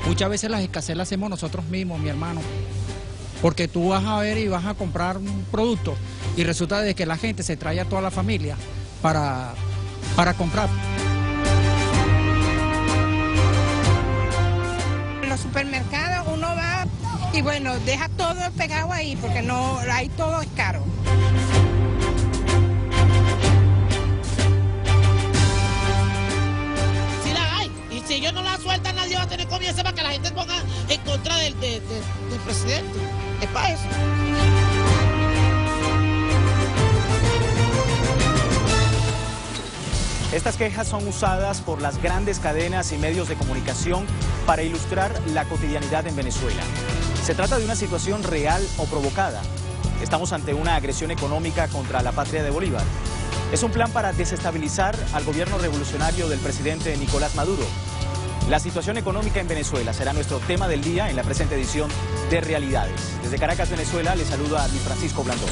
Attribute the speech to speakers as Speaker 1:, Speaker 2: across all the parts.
Speaker 1: Muchas veces las escasez las hacemos nosotros mismos, mi hermano. Porque tú vas a ver y vas a comprar un producto y resulta de que la gente se trae a toda la familia para comprar.
Speaker 2: En los supermercados uno va y bueno, deja todo pegado ahí porque no, ahí todo es caro.
Speaker 3: Sí la hay, y si ellos no la sueltan nadie va a tener comida, para que la gente ponga en contra del presidente. Es para eso.
Speaker 4: Estas quejas son usadas por las grandes cadenas y medios de comunicación para ilustrar la cotidianidad en Venezuela. Se trata de una situación real o provocada. Estamos ante una agresión económica contra la patria de Bolívar. Es un plan para desestabilizar al gobierno revolucionario del presidente Nicolás Maduro. La situación económica en Venezuela será nuestro tema del día en la presente edición de Realidades. Desde Caracas, Venezuela, les saluda Luis Francisco Blandón.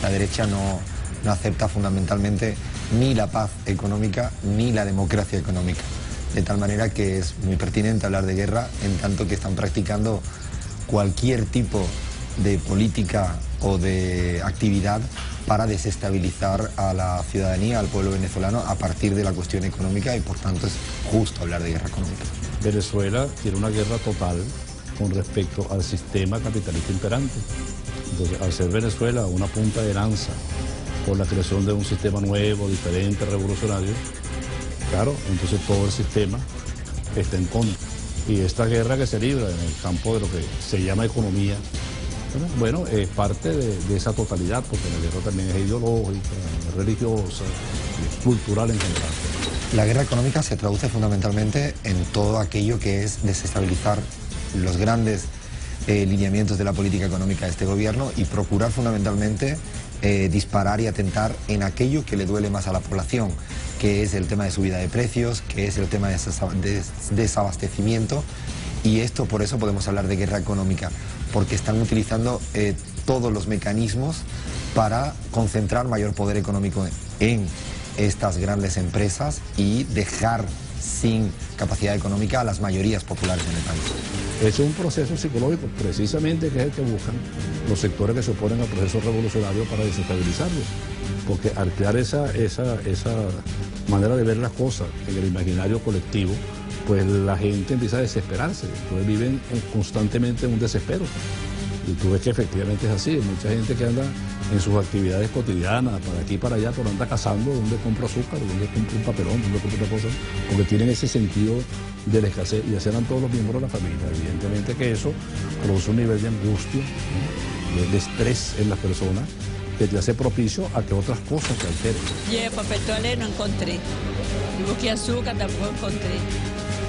Speaker 5: La derecha no acepta fundamentalmente ni la paz económica ni la democracia económica. De tal manera que es muy pertinente hablar de guerra en tanto que están practicando cualquier tipo de política o de actividad para desestabilizar a la ciudadanía, al pueblo venezolano a partir de la cuestión económica y por tanto es justo hablar de guerra económica.
Speaker 6: Venezuela tiene una guerra total con respecto al sistema capitalista imperante. Entonces, al ser Venezuela una punta de lanza por la creación de un sistema nuevo, diferente, revolucionario, claro, entonces todo el sistema está en contra. Y esta guerra que se libra en el campo de lo que se llama economía, bueno, es parte de esa totalidad, porque la guerra también es ideológica, religiosa, cultural en general.
Speaker 5: La guerra económica se traduce fundamentalmente en todo aquello que es desestabilizar los grandes lineamientos de la política económica de este gobierno y procurar fundamentalmente disparar y atentar en aquello que le duele más a la población, que es el tema de subida de precios, que es el tema de desabastecimiento, y esto por eso podemos hablar de guerra económica, porque están utilizando todos los mecanismos para concentrar mayor poder económico en estas grandes empresas y dejar sin capacidad económica a las mayorías populares en el país.
Speaker 6: Es un proceso psicológico, precisamente, que es el que buscan los sectores que se oponen al proceso revolucionario para desestabilizarlos. Porque al crear esa manera de ver las cosas en el imaginario colectivo, pues la gente empieza a desesperarse. Entonces viven constantemente en un desespero. Y tú ves que efectivamente es así. Hay mucha gente que anda en sus actividades cotidianas, para aquí y para allá, pero anda cazando dónde compro azúcar, dónde compro un papelón, dónde compro otra cosa, porque tienen ese sentido de la escasez y así eran todos los miembros de la familia. Evidentemente que eso produce un nivel de angustia, ¿no?, de estrés en las personas, que te hace propicio a que otras cosas te alteren.
Speaker 7: Y papel toalé no encontré. Y busqué azúcar, tampoco encontré.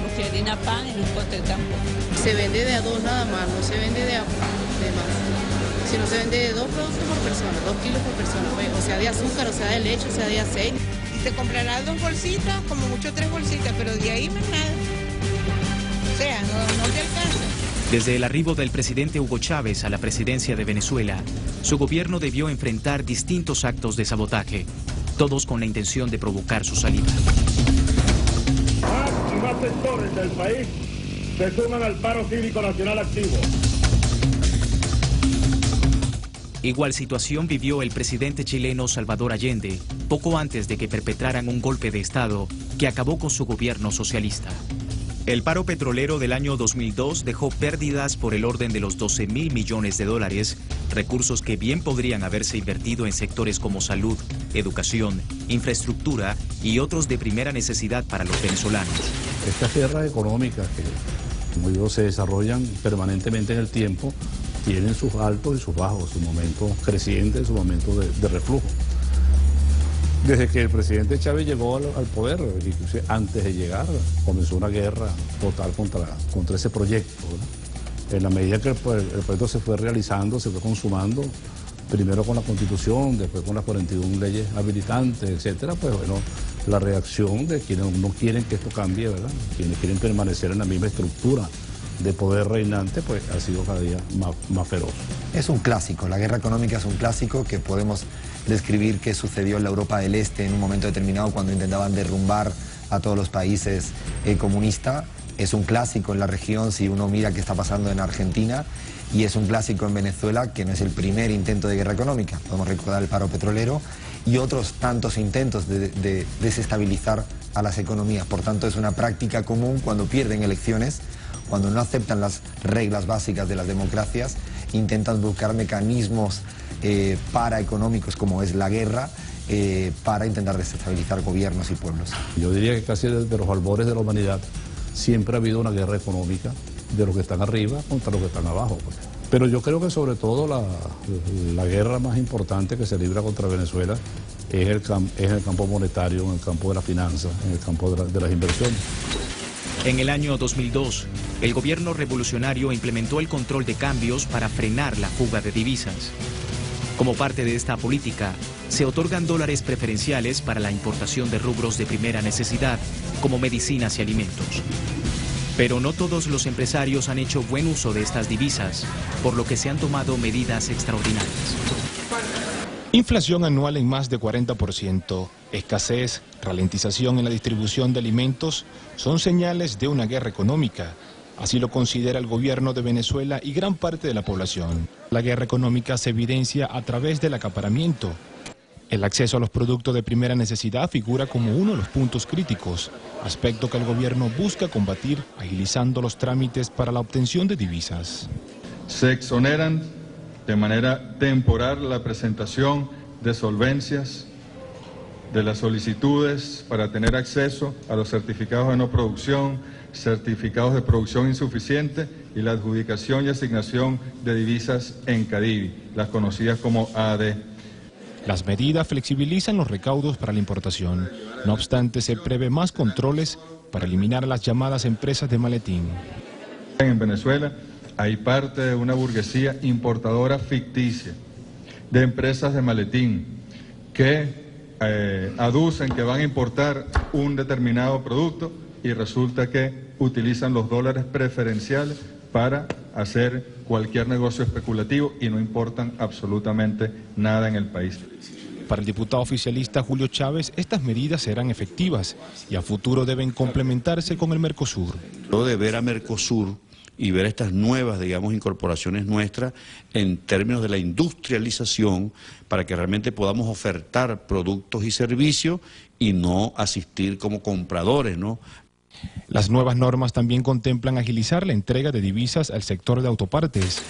Speaker 7: Busqué harina pan y no encontré tampoco.
Speaker 8: Se vende de a dos nada más, no se vende de más. Si no se vende de 2 productos por persona, 2 kilos por persona, pues, o sea de azúcar, o sea de leche, o sea de aceite.
Speaker 2: Y se comprará 2 bolsitas, como mucho 3 bolsitas, pero de ahí más nada. O sea, no te alcanza.
Speaker 4: Desde el arribo del presidente Hugo Chávez a la presidencia de Venezuela, su gobierno debió enfrentar distintos actos de sabotaje, todos con la intención de provocar su salida.
Speaker 9: Más y más sectores del país se suman al paro cívico nacional activo.
Speaker 4: Igual situación vivió el presidente chileno Salvador Allende poco antes de que perpetraran un golpe de Estado que acabó con su gobierno socialista. El paro petrolero del año 2002 dejó pérdidas por el orden de los 12.000 millones de dólares, recursos que bien podrían haberse invertido en sectores como salud, educación, infraestructura y otros de primera necesidad para los venezolanos.
Speaker 6: Estas guerras económicas que, como digo, se desarrollan permanentemente en el tiempo, tienen sus altos y sus bajos, sus momentos crecientes, sus momentos de reflujo. Desde que el presidente Chávez llegó al poder, inclusive antes de llegar, comenzó una guerra total contra ese proyecto, ¿verdad? En la medida que el proyecto se fue realizando, se fue consumando, primero con la Constitución, después con las 41 leyes habilitantes, etcétera, pues bueno, la reacción de quienes no quieren que esto cambie, ¿verdad?, quienes quieren permanecer en la misma estructura de poder reinante, pues ha sido cada día más feroz.
Speaker 5: Es un clásico, la guerra económica es un clásico que podemos describir que sucedió en la Europa del Este en un momento determinado cuando intentaban derrumbar a todos los países comunistas. Es un clásico en la región si uno mira qué está pasando en Argentina, y es un clásico en Venezuela, que no es el primer intento de guerra económica. Podemos recordar el paro petrolero y otros tantos intentos de desestabilizar a las economías. Por tanto, es una práctica común cuando pierden elecciones, cuando no aceptan las reglas básicas de las democracias, intentan buscar mecanismos paraeconómicos como es la guerra, para intentar desestabilizar gobiernos y pueblos.
Speaker 6: Yo diría que casi desde los albores de la humanidad siempre ha habido una guerra económica de los que están arriba contra los que están abajo. Pero yo creo que sobre todo la guerra más importante que se libra contra Venezuela es en el campo monetario, en el campo de la finanza, en el campo de las inversiones.
Speaker 4: En el año 2002, el gobierno revolucionario implementó el control de cambios para frenar la fuga de divisas. Como parte de esta política, se otorgan dólares preferenciales para la importación de rubros de primera necesidad, como medicinas y alimentos. Pero no todos los empresarios han hecho buen uso de estas divisas, por lo que se han tomado medidas extraordinarias.
Speaker 10: Inflación anual en más de 40%, escasez, ralentización en la distribución de alimentos son señales de una guerra económica. Así lo considera el gobierno de Venezuela y gran parte de la población. La guerra económica se evidencia a través del acaparamiento. El acceso a los productos de primera necesidad figura como uno de los puntos críticos, aspecto que el gobierno busca combatir agilizando los trámites para la obtención de divisas.
Speaker 11: Se exoneran de manera temporal la presentación de solvencias, de las solicitudes para tener acceso a los certificados de no producción, certificados de producción insuficiente y la adjudicación y asignación de divisas en Cadivi, las conocidas como AD.
Speaker 10: Las medidas flexibilizan los recaudos para la importación. No obstante, se prevé más controles para eliminar las llamadas empresas de maletín.
Speaker 11: En Venezuela hay parte de una burguesía importadora ficticia de empresas de maletín que aducen que van a importar un determinado producto y resulta que utilizan los dólares preferenciales para hacer cualquier negocio especulativo y no importan absolutamente nada en el país.
Speaker 10: Para el diputado oficialista Julio Chávez, estas medidas serán efectivas y a futuro deben complementarse con el Mercosur.
Speaker 12: Lo de ver a Mercosur y ver estas nuevas, digamos, incorporaciones nuestras en términos de la industrialización para que realmente podamos ofertar productos y servicios y no asistir como compradores, ¿no?
Speaker 10: Las nuevas normas también contemplan agilizar la entrega de divisas al sector de autopartes.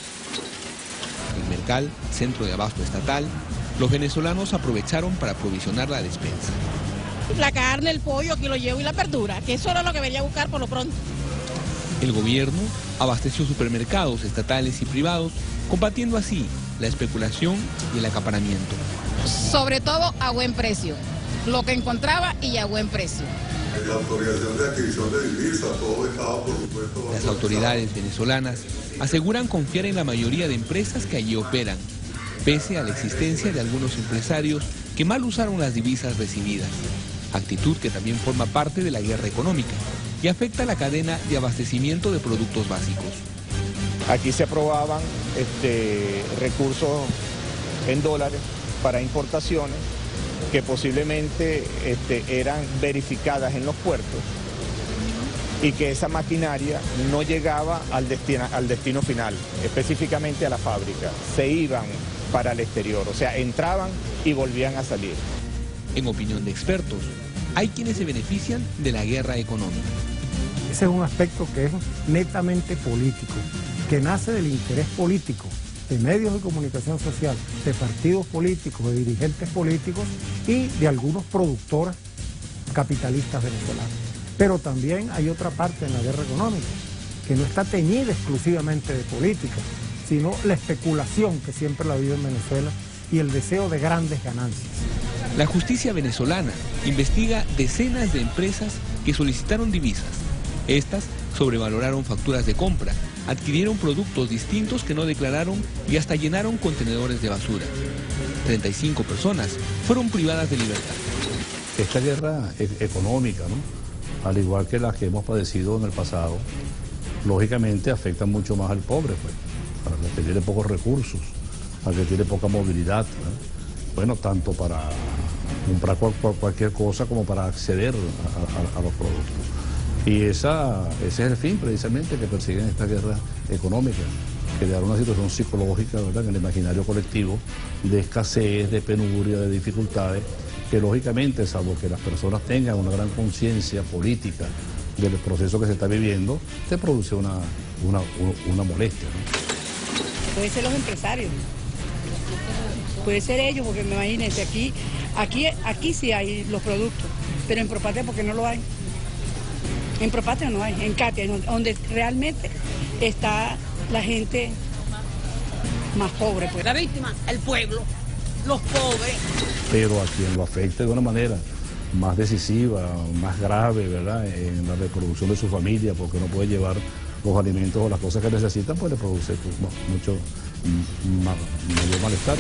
Speaker 13: En Mercal, centro de abasto estatal, los venezolanos aprovecharon para aprovisionar la despensa.
Speaker 3: La carne, el pollo, aquí lo llevo y la verdura, que eso era lo que venía a buscar por lo pronto.
Speaker 13: El gobierno abasteció supermercados estatales y privados, combatiendo así la especulación y el acaparamiento.
Speaker 14: Sobre todo a buen precio, lo que encontraba y a buen precio.
Speaker 15: La autorización de adquisición de divisas, todo estaba por supuesto.
Speaker 13: Las autoridades venezolanas aseguran confiar en la mayoría de empresas que allí operan, pese a la existencia de algunos empresarios que mal usaron las divisas recibidas, actitud que también forma parte de la guerra económica y afecta la cadena de abastecimiento de productos básicos.
Speaker 16: Aquí se aprobaban recursos en dólares para importaciones que posiblemente eran verificadas en los puertos y que esa maquinaria no llegaba al destino final, específicamente a la fábrica. Se iban para el exterior, o sea, entraban y volvían a salir.
Speaker 13: En opinión de expertos, hay quienes se benefician de la guerra económica.
Speaker 17: Ese es un aspecto que es netamente político, que nace del interés político de medios de comunicación social, de partidos políticos, de dirigentes políticos y de algunos productores capitalistas venezolanos. Pero también hay otra parte en la guerra económica, que no está teñida exclusivamente de política, sino la especulación que siempre la ha habido en Venezuela y el deseo de grandes ganancias.
Speaker 13: La justicia venezolana investiga decenas de empresas que solicitaron divisas. Estas sobrevaloraron facturas de compra, adquirieron productos distintos que no declararon y hasta llenaron contenedores de basura. 35 personas fueron privadas de libertad.
Speaker 6: Esta guerra económica, ¿no?, al igual que las que hemos padecido en el pasado, lógicamente afecta mucho más al pobre, pues, al que tiene pocos recursos, al que tiene poca movilidad, ¿no? Bueno, tanto para comprar cualquier cosa como para acceder a los productos. Y ese es el fin precisamente que persiguen esta guerra económica, crear una situación psicológica, ¿verdad?, en el imaginario colectivo de escasez, de penuria, de dificultades, que lógicamente, salvo que las personas tengan una gran conciencia política del proceso que se está viviendo, se produce una molestia, ¿no?
Speaker 18: Puede ser los empresarios, puede ser ellos, porque imagínense, aquí sí hay los productos, pero en Propatria porque no lo hay. En Propatria no hay, en Katia, donde realmente está la gente más pobre. Pues.
Speaker 3: La víctima, el pueblo, los pobres.
Speaker 6: Pero a quien lo afecte de una manera más decisiva, más grave, ¿verdad?, en la reproducción de su familia, porque no puede llevar los alimentos o las cosas que necesitan, puede producir mucho mayor malestar.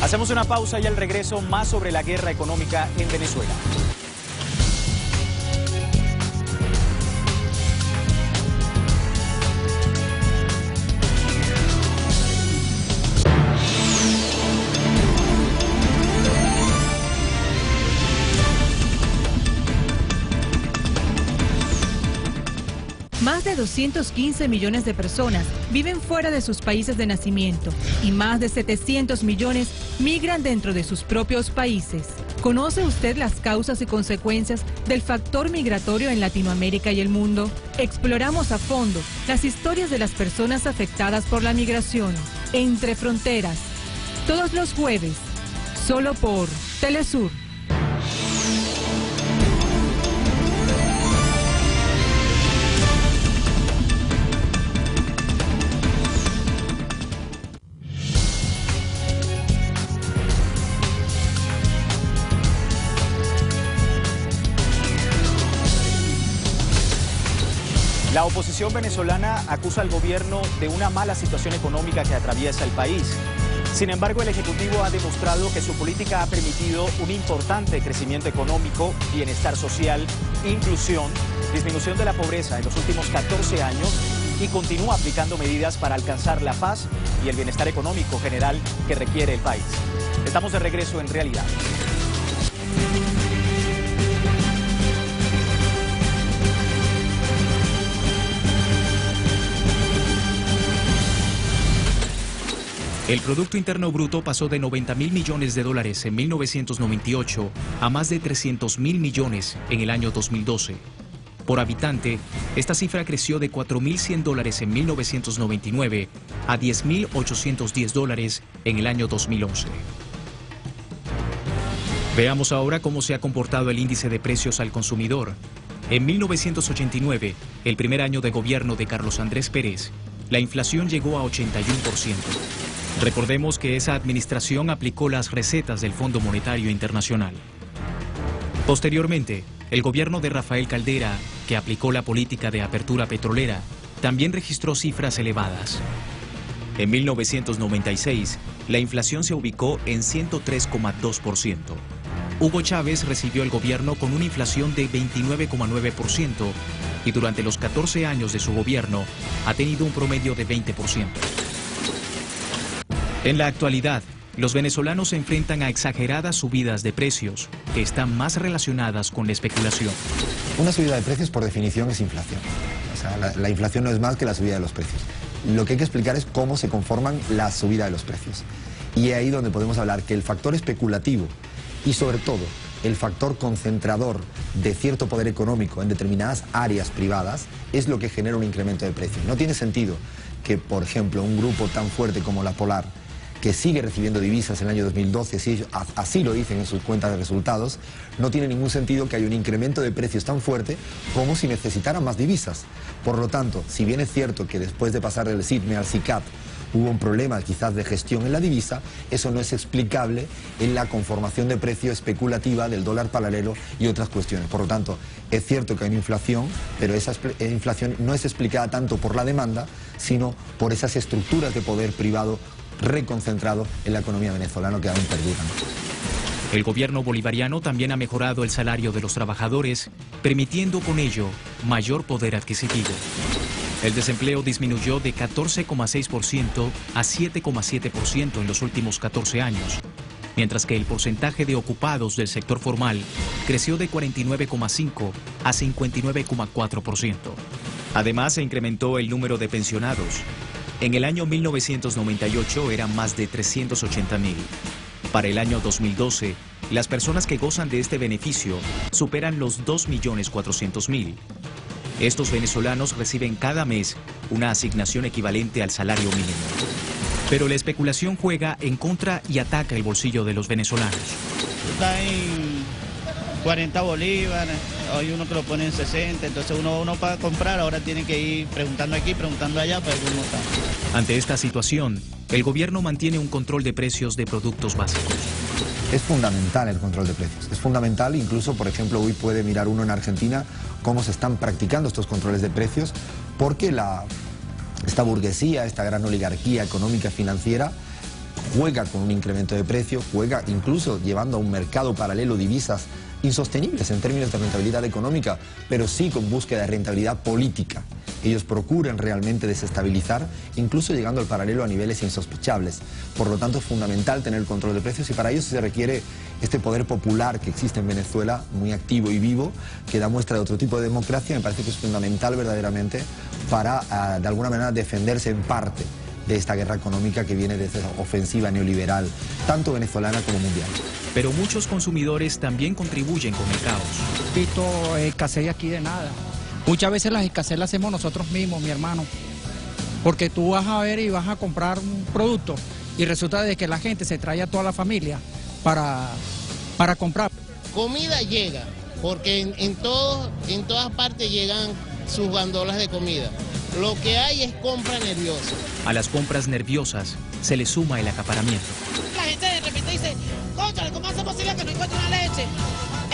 Speaker 4: Hacemos una pausa y al regreso más sobre la guerra económica en Venezuela.
Speaker 19: Más de 215 millones de personas viven fuera de sus países de nacimiento y más de 700 millones migran dentro de sus propios países. ¿Conoce usted las causas y consecuencias del factor migratorio en Latinoamérica y el mundo? Exploramos a fondo las historias de las personas afectadas por la migración. Entre Fronteras, todos los jueves, solo por Telesur.
Speaker 4: La oposición venezolana acusa al gobierno de una mala situación económica que atraviesa el país. Sin embargo, el Ejecutivo ha demostrado que su política ha permitido un importante crecimiento económico, bienestar social, inclusión, disminución de la pobreza en los últimos 14 años y continúa aplicando medidas para alcanzar la paz y el bienestar económico general que requiere el país. Estamos de regreso en Realidad.
Speaker 20: El Producto Interno Bruto pasó de 90.000 millones de dólares en 1998 a más de 300.000 millones en el año 2012. Por habitante, esta cifra creció de 4.100 dólares en 1999 a 10.810 dólares en el año 2011. Veamos ahora cómo se ha comportado el índice de precios al consumidor. En 1989, el primer año de gobierno de Carlos Andrés Pérez, la inflación llegó a 81%. Recordemos que esa administración aplicó las recetas del Fondo Monetario Internacional. Posteriormente, el gobierno de Rafael Caldera, que aplicó la política de apertura petrolera, también registró cifras elevadas. En 1996, la inflación se ubicó en 103,2%. Hugo Chávez recibió el gobierno con una inflación de 29,9% y durante los 14 años de su gobierno ha tenido un promedio de 20%. En la actualidad, los venezolanos se enfrentan a exageradas subidas de precios que están más relacionadas con la especulación.
Speaker 5: Una subida de precios, por definición, es inflación. O sea, la inflación no es más que la subida de los precios. Lo que hay que explicar es cómo se conforman la subida de los precios. Y es ahí donde podemos hablar que el factor especulativo y, sobre todo, el factor concentrador de cierto poder económico en determinadas áreas privadas es lo que genera un incremento de precios. No tiene sentido que, por ejemplo, un grupo tan fuerte como la Polar, que sigue recibiendo divisas en el año 2012, así lo dicen en sus cuentas de resultados, no tiene ningún sentido que haya un incremento de precios tan fuerte como si necesitaran más divisas. Por lo tanto, si bien es cierto que después de pasar del SITME al SICAP hubo un problema quizás de gestión en la divisa, eso no es explicable en la conformación de precio especulativa del dólar paralelo y otras cuestiones. Por lo tanto, es cierto que hay una inflación, pero esa inflación no es explicada tanto por la demanda, sino por esas estructuras de poder privado reconcentrado en la economía venezolana que aún perduran.
Speaker 20: El gobierno bolivariano también ha mejorado el salario de los trabajadores, permitiendo con ello mayor poder adquisitivo. El desempleo disminuyó de 14,6% a 7,7% en los últimos 14 años, mientras que el porcentaje de ocupados del sector formal creció de 49,5% a 59,4%. Además, se incrementó el número de pensionados. En el año 1998 eran más de 380,000. Para el año 2012, las personas que gozan de este beneficio superan los 2.400.000. Estos venezolanos reciben cada mes una asignación equivalente al salario mínimo. Pero la especulación juega en contra y ataca el bolsillo de los venezolanos.
Speaker 21: Está en 40 bolívares, hay uno que lo pone en 60, entonces uno para comprar ahora tiene que ir preguntando aquí, preguntando allá para ver cómo está.
Speaker 20: Ante esta situación, el gobierno mantiene un control de precios de productos básicos.
Speaker 5: Es fundamental el control de precios, es fundamental, incluso por ejemplo hoy puede mirar uno en Argentina cómo se están practicando estos controles de precios, porque esta burguesía, esta gran oligarquía económica financiera juega con un incremento de precio, juega incluso llevando a un mercado paralelo divisas insostenibles en términos de rentabilidad económica, pero sí con búsqueda de rentabilidad política. Ellos procuran realmente desestabilizar, incluso llegando al paralelo a niveles insospechables. Por lo tanto, es fundamental tener el control de precios y para ello se requiere este poder popular que existe en Venezuela, muy activo y vivo, que da muestra de otro tipo de democracia. Me parece que es fundamental verdaderamente para, de alguna manera, defenderse en parte de esta guerra económica que viene de esa ofensiva neoliberal, tanto venezolana como mundial.
Speaker 20: Pero muchos consumidores también contribuyen con el caos.
Speaker 1: Visto escasez aquí de nada. Muchas veces las escasez las hacemos nosotros mismos, mi hermano. Porque tú vas a ver y vas a comprar un producto y resulta de que la gente se trae a toda la familia para comprar.
Speaker 3: Comida llega, porque en todas partes llegan sus bandolas de comida. Lo que hay es compra nerviosa.
Speaker 20: A las compras nerviosas se le suma el acaparamiento.
Speaker 3: La gente de repente dice, cónchale, ¿cómo hace posible que no encuentre una leche?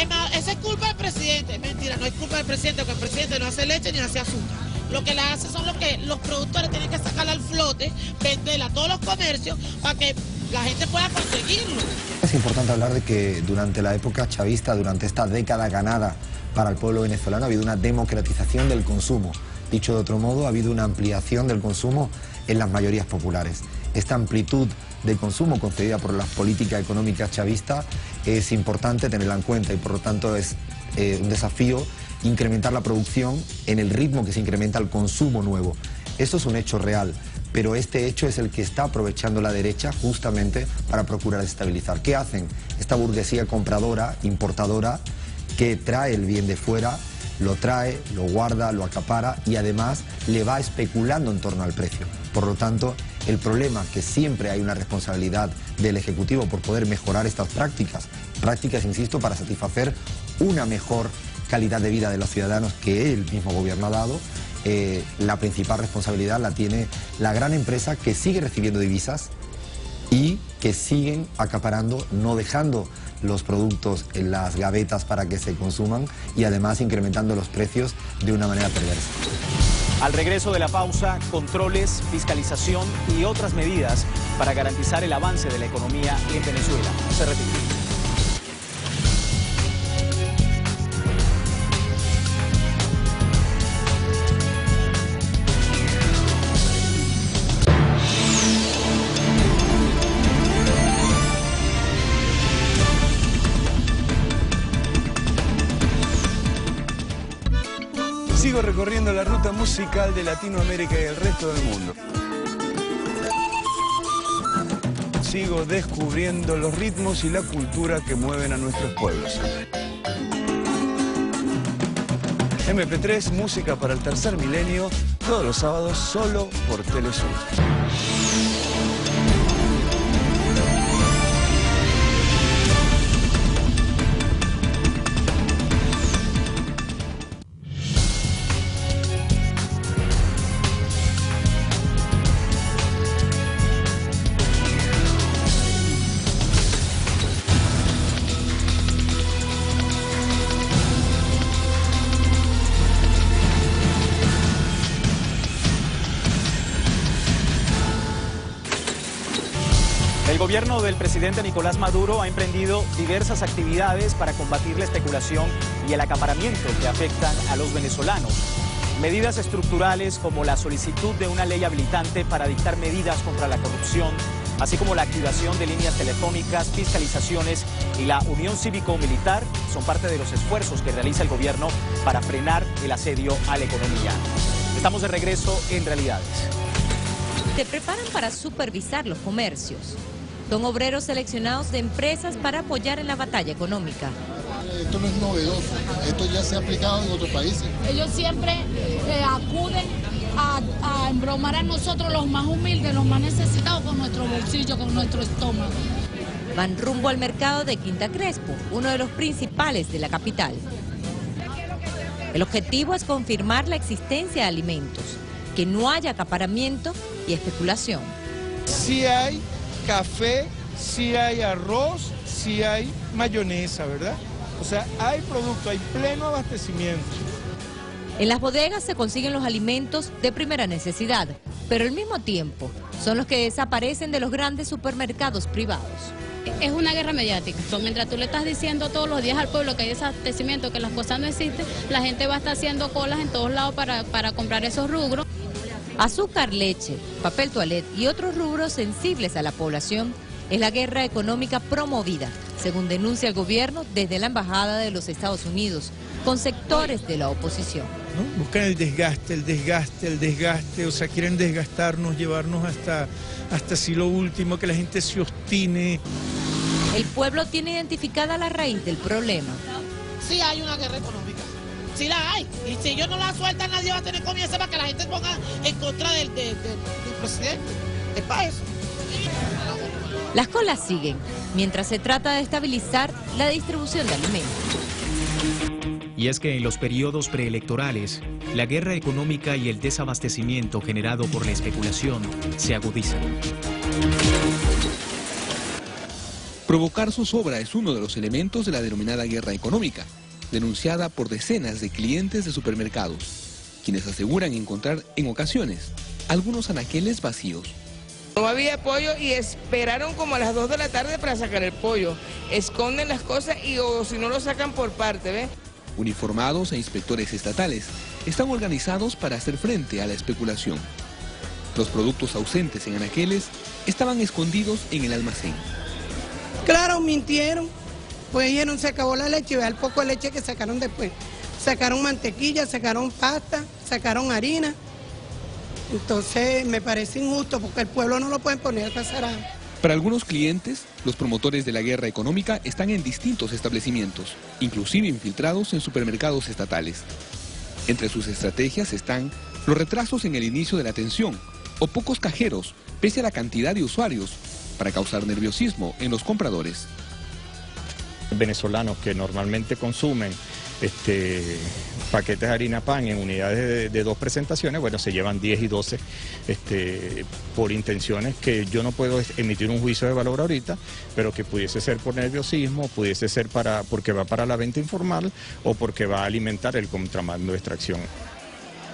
Speaker 3: Es más, esa es culpa del presidente. Mentira, no es culpa del presidente, porque el presidente no hace leche ni hace azúcar. Lo que la hace son lo que los productores tienen que sacarla al flote, venderla a todos los comercios para que la gente pueda conseguirlo.
Speaker 5: Es importante hablar de que durante la época chavista, durante esta década ganada para el pueblo venezolano, ha habido una democratización del consumo. Dicho de otro modo, ha habido una ampliación del consumo en las mayorías populares. Esta amplitud de consumo concedida por las políticas económicas chavistas es importante tenerla en cuenta y por lo tanto es un desafío incrementar la producción en el ritmo que se incrementa el consumo nuevo. Esto es un hecho real, pero este hecho es el que está aprovechando la derecha justamente para procurar desestabilizar. ¿Qué hacen? Esta burguesía compradora, importadora, que trae el bien de fuera, lo trae, lo guarda, lo acapara y además le va especulando en torno al precio. Por lo tanto, el problema es que siempre hay una responsabilidad del Ejecutivo por poder mejorar estas prácticas, insisto, para satisfacer una mejor calidad de vida de los ciudadanos que el mismo gobierno ha dado. La principal responsabilidad la tiene la gran empresa que sigue recibiendo divisas y que siguen acaparando, no dejando los productos en las gavetas para que se consuman y además incrementando los precios de una manera perversa.
Speaker 4: Al regreso de la pausa, controles, fiscalización y otras medidas para garantizar el avance de la economía en Venezuela. Se retira.
Speaker 22: Sigo recorriendo la ruta musical de Latinoamérica y el resto del mundo. Sigo descubriendo los ritmos y la cultura que mueven a nuestros pueblos. MP3, música para el tercer milenio, todos los sábados solo por Telesur.
Speaker 4: El gobierno del presidente Nicolás Maduro ha emprendido diversas actividades para combatir la especulación y el acaparamiento que afectan a los venezolanos. Medidas estructurales como la solicitud de una ley habilitante para dictar medidas contra la corrupción, así como la activación de líneas telefónicas, fiscalizaciones y la unión cívico-militar son parte de los esfuerzos que realiza el gobierno para frenar el asedio a la economía. Estamos de regreso en Realidades.
Speaker 7: Se preparan para supervisar los comercios. Son obreros seleccionados de empresas para apoyar en la batalla económica.
Speaker 8: Esto no es novedoso, esto ya se ha aplicado en otros países.
Speaker 23: Ellos siempre acuden a embromar a nosotros los más humildes, los más necesitados con nuestro bolsillo, con nuestro estómago.
Speaker 7: Van rumbo al mercado de Quinta Crespo, uno de los principales de la capital. El objetivo es confirmar la existencia de alimentos, que no haya acaparamiento y especulación.
Speaker 24: Sí hay café, sí hay arroz, sí hay mayonesa, ¿verdad? O sea, hay producto, hay pleno abastecimiento.
Speaker 7: En las bodegas se consiguen los alimentos de primera necesidad, pero al mismo tiempo son los que desaparecen de los grandes supermercados privados.
Speaker 23: Es una guerra mediática. Mientras tú le estás diciendo todos los días al pueblo que hay desabastecimiento, que las cosas no existen, la gente va a estar haciendo colas en todos lados para comprar esos rubros.
Speaker 7: Azúcar, leche, papel toalé y otros rubros sensibles a la población es la guerra económica promovida, según denuncia el gobierno desde la Embajada de los Estados Unidos, con sectores de la oposición.
Speaker 24: ¿No? Buscan el desgaste, o sea, quieren desgastarnos, llevarnos hasta así lo último, que la gente se obstine.
Speaker 7: El pueblo tiene identificada la raíz del problema.
Speaker 3: Sí hay una guerra económica, sí la hay, y si ellos no la sueltan nadie va a tener comienzo para que la gente se ponga en contra del presidente, es para eso.
Speaker 7: Las colas siguen, mientras se trata de estabilizar la distribución de alimentos.
Speaker 20: Y es que en los periodos preelectorales, la guerra económica y el desabastecimiento generado por la especulación se agudizan.
Speaker 13: Provocar zozobra es uno de los elementos de la denominada guerra económica, denunciada por decenas de clientes de supermercados, quienes aseguran encontrar en ocasiones algunos anaqueles vacíos.
Speaker 25: No había pollo y esperaron como a las 2 de la tarde para sacar el pollo. Esconden las cosas y o si no lo sacan por parte, ¿ves?
Speaker 13: Uniformados e inspectores estatales están organizados para hacer frente a la especulación. Los productos ausentes en anaqueles estaban escondidos en el almacén.
Speaker 26: Claro, mintieron. Pues dijeron, se acabó la leche, vea el poco de leche que sacaron después. Sacaron mantequilla, sacaron pasta, sacaron harina. Entonces me parece injusto porque el pueblo no lo pueden poner a pasar hambre.
Speaker 13: Para algunos clientes, los promotores de la guerra económica están en distintos establecimientos, inclusive infiltrados en supermercados estatales. Entre sus estrategias están los retrasos en el inicio de la atención o pocos cajeros, pese a la cantidad de usuarios, para causar nerviosismo en los compradores.
Speaker 16: Venezolanos que normalmente consumen paquetes de harina pan en unidades de 2 presentaciones, bueno, se llevan 10 y 12 por intenciones que yo no puedo emitir un juicio de valor ahorita, pero que pudiese ser por nerviosismo, pudiese ser porque va para la venta informal o porque va a alimentar el contrabando de extracción.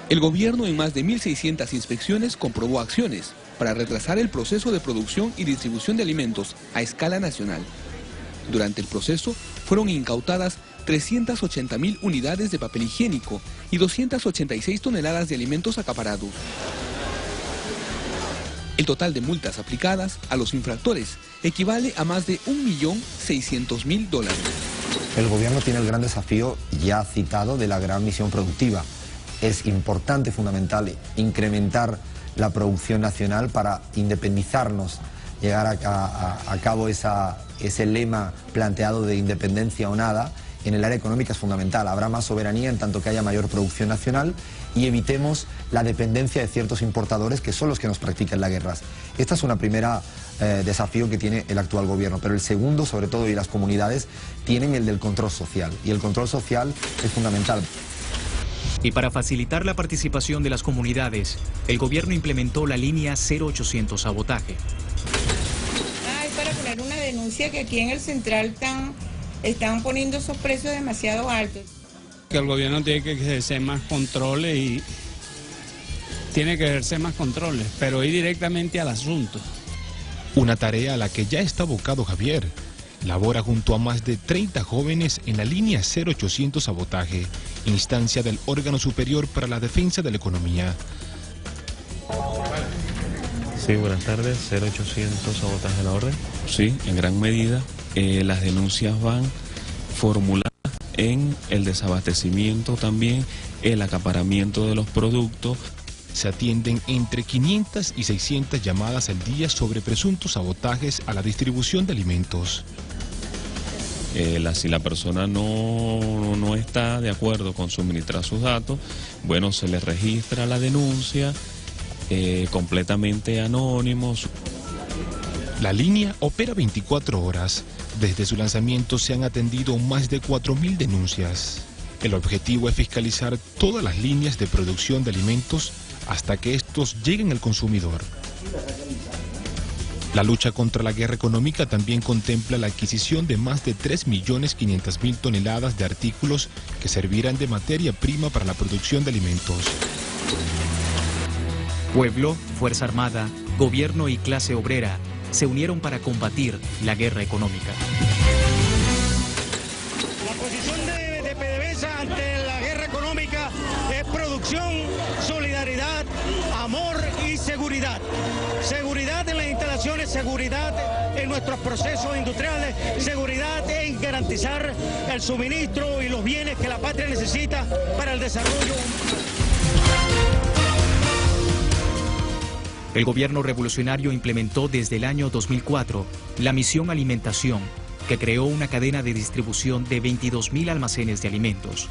Speaker 13: El gobierno en más de 1.600 inspecciones comprobó acciones para retrasar el proceso de producción y distribución de alimentos a escala nacional. Durante el proceso fueron incautadas 380.000 unidades de papel higiénico y 286 toneladas de alimentos acaparados. El total de multas aplicadas a los infractores equivale a más de $1.600.000.
Speaker 5: El gobierno tiene el gran desafío ya citado de la gran misión productiva. Es importante, fundamental, incrementar la producción nacional para independizarnos, llegar a cabo ese lema planteado de independencia o nada. En el área económica es fundamental, habrá más soberanía en tanto que haya mayor producción nacional y evitemos la dependencia de ciertos importadores que son los que nos practican las guerras. Esta es una primera desafío que tiene el actual gobierno, pero el segundo, sobre todo, y las comunidades, tienen el del control social, y el control social es fundamental.
Speaker 20: Y para facilitar la participación de las comunidades, el gobierno implementó la línea 0800 sabotaje.
Speaker 2: Es para poner una denuncia que aquí en el central están poniendo esos precios demasiado altos.
Speaker 27: Que el gobierno tiene que ejercer más controles pero ir directamente al asunto.
Speaker 10: Una tarea a la que ya está abocado Javier. Labora junto a más de 30 jóvenes en la línea 0800 sabotaje instancia del órgano superior para la defensa de la economía.
Speaker 9: Sí, buenas tardes, 0800 sabotaje de la orden.
Speaker 11: Sí, en gran medida las denuncias van formuladas en el desabastecimiento también, el acaparamiento de los productos.
Speaker 10: Se atienden entre 500 y 600 llamadas al día sobre presuntos sabotajes a la distribución de alimentos.
Speaker 11: Si la persona no está de acuerdo con suministrar sus datos, bueno, se le registra la denuncia completamente anónimo.
Speaker 10: La línea opera 24 horas. Desde su lanzamiento se han atendido más de 4.000 denuncias. El objetivo es fiscalizar todas las líneas de producción de alimentos hasta que estos lleguen al consumidor. La lucha contra la guerra económica también contempla la adquisición de más de 3.500.000 toneladas de artículos que servirán de materia prima para la producción de alimentos.
Speaker 20: Pueblo, Fuerza Armada, Gobierno y clase obrera se unieron para combatir la guerra económica.
Speaker 12: La posición de PDVSA ante la guerra económica es producción, solidaridad, amor y seguridad. Seguridad en las instalaciones, seguridad en nuestros procesos industriales, seguridad en garantizar el suministro y los bienes que la patria necesita para el desarrollo.
Speaker 20: El gobierno revolucionario implementó desde el año 2004 la Misión Alimentación, que creó una cadena de distribución de 22.000 almacenes de alimentos.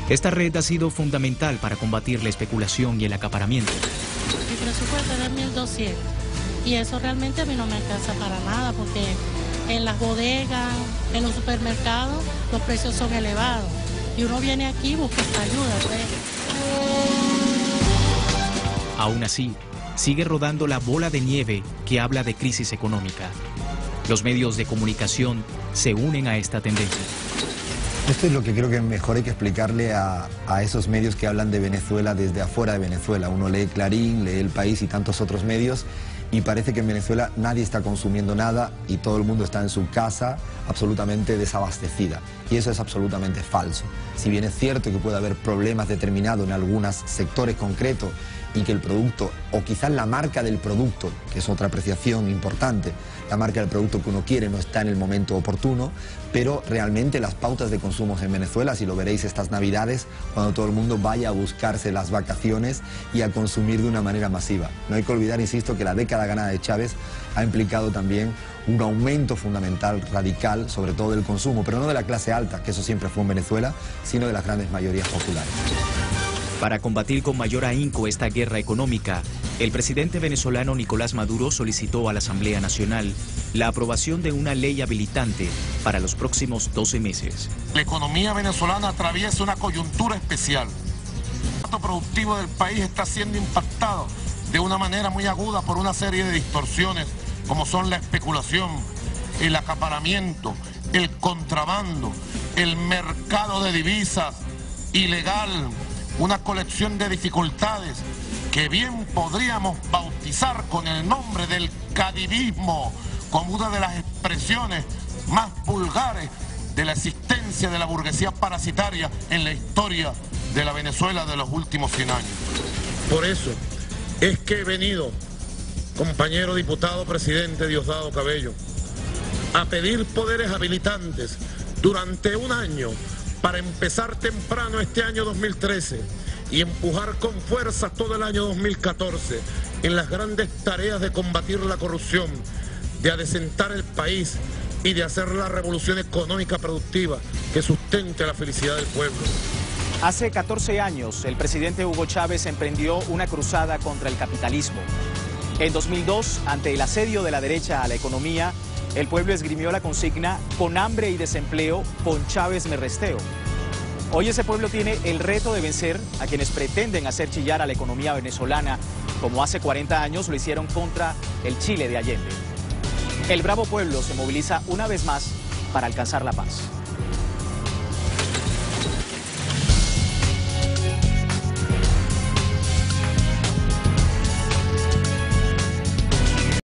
Speaker 20: Esta red ha sido fundamental para combatir la especulación y el acaparamiento.
Speaker 14: Mi presupuesto era 1.200 y eso realmente a mí no me alcanza para nada porque en las bodegas, en los supermercados, los precios son elevados y uno viene aquí y busca ayuda.
Speaker 20: Aún así, sigue rodando la bola de nieve que habla de crisis económica. Los medios de comunicación se unen a esta tendencia.
Speaker 5: Esto es lo que creo que mejor hay que explicarle a esos medios que hablan de Venezuela desde afuera de Venezuela. Uno lee Clarín, lee El País y tantos otros medios y parece que en Venezuela nadie está consumiendo nada y todo el mundo está en su casa absolutamente desabastecida. Y eso es absolutamente falso. Si bien es cierto que puede haber problemas determinados en algunos sectores concretos y que el producto, o quizás la marca del producto, que es otra apreciación importante, la marca del producto que uno quiere no está en el momento oportuno, pero realmente las pautas de consumo en Venezuela, si lo veréis estas Navidades, cuando todo el mundo vaya a buscarse las vacaciones y a consumir de una manera masiva. No hay que olvidar, insisto, que la década ganada de Chávez ha implicado también un aumento fundamental, radical, sobre todo del consumo, pero no de la clase alta, que eso siempre fue en Venezuela, sino de las grandes mayorías populares.
Speaker 20: Para combatir con mayor ahínco esta guerra económica, el presidente venezolano Nicolás Maduro solicitó a la Asamblea Nacional la aprobación de una ley habilitante para los próximos 12 meses.
Speaker 15: La economía venezolana atraviesa una coyuntura especial. El aparato productivo del país está siendo impactado de una manera muy aguda por una serie de distorsiones, como son la especulación, el acaparamiento, el contrabando, el mercado de divisas ilegal, una colección de dificultades que bien podríamos bautizar con el nombre del cadivismo, como una de las expresiones más vulgares de la existencia de la burguesía parasitaria en la historia de la Venezuela de los últimos 100 años. Por eso es que he venido, compañero diputado presidente Diosdado Cabello, a pedir poderes habilitantes durante un año para empezar temprano este año 2013 y empujar con fuerza todo el año 2014 en las grandes tareas de combatir la corrupción, de adecentar el país y de hacer la revolución económica productiva que sustente la felicidad del pueblo.
Speaker 4: Hace 14 años, el presidente Hugo Chávez emprendió una cruzada contra el capitalismo. En 2002, ante el asedio de la derecha a la economía, el pueblo esgrimió la consigna: con hambre y desempleo, con Chávez me resteo. Hoy ese pueblo tiene el reto de vencer a quienes pretenden hacer chillar a la economía venezolana, como hace 40 años lo hicieron contra el Chile de Allende. El bravo pueblo se moviliza una vez más para alcanzar la paz.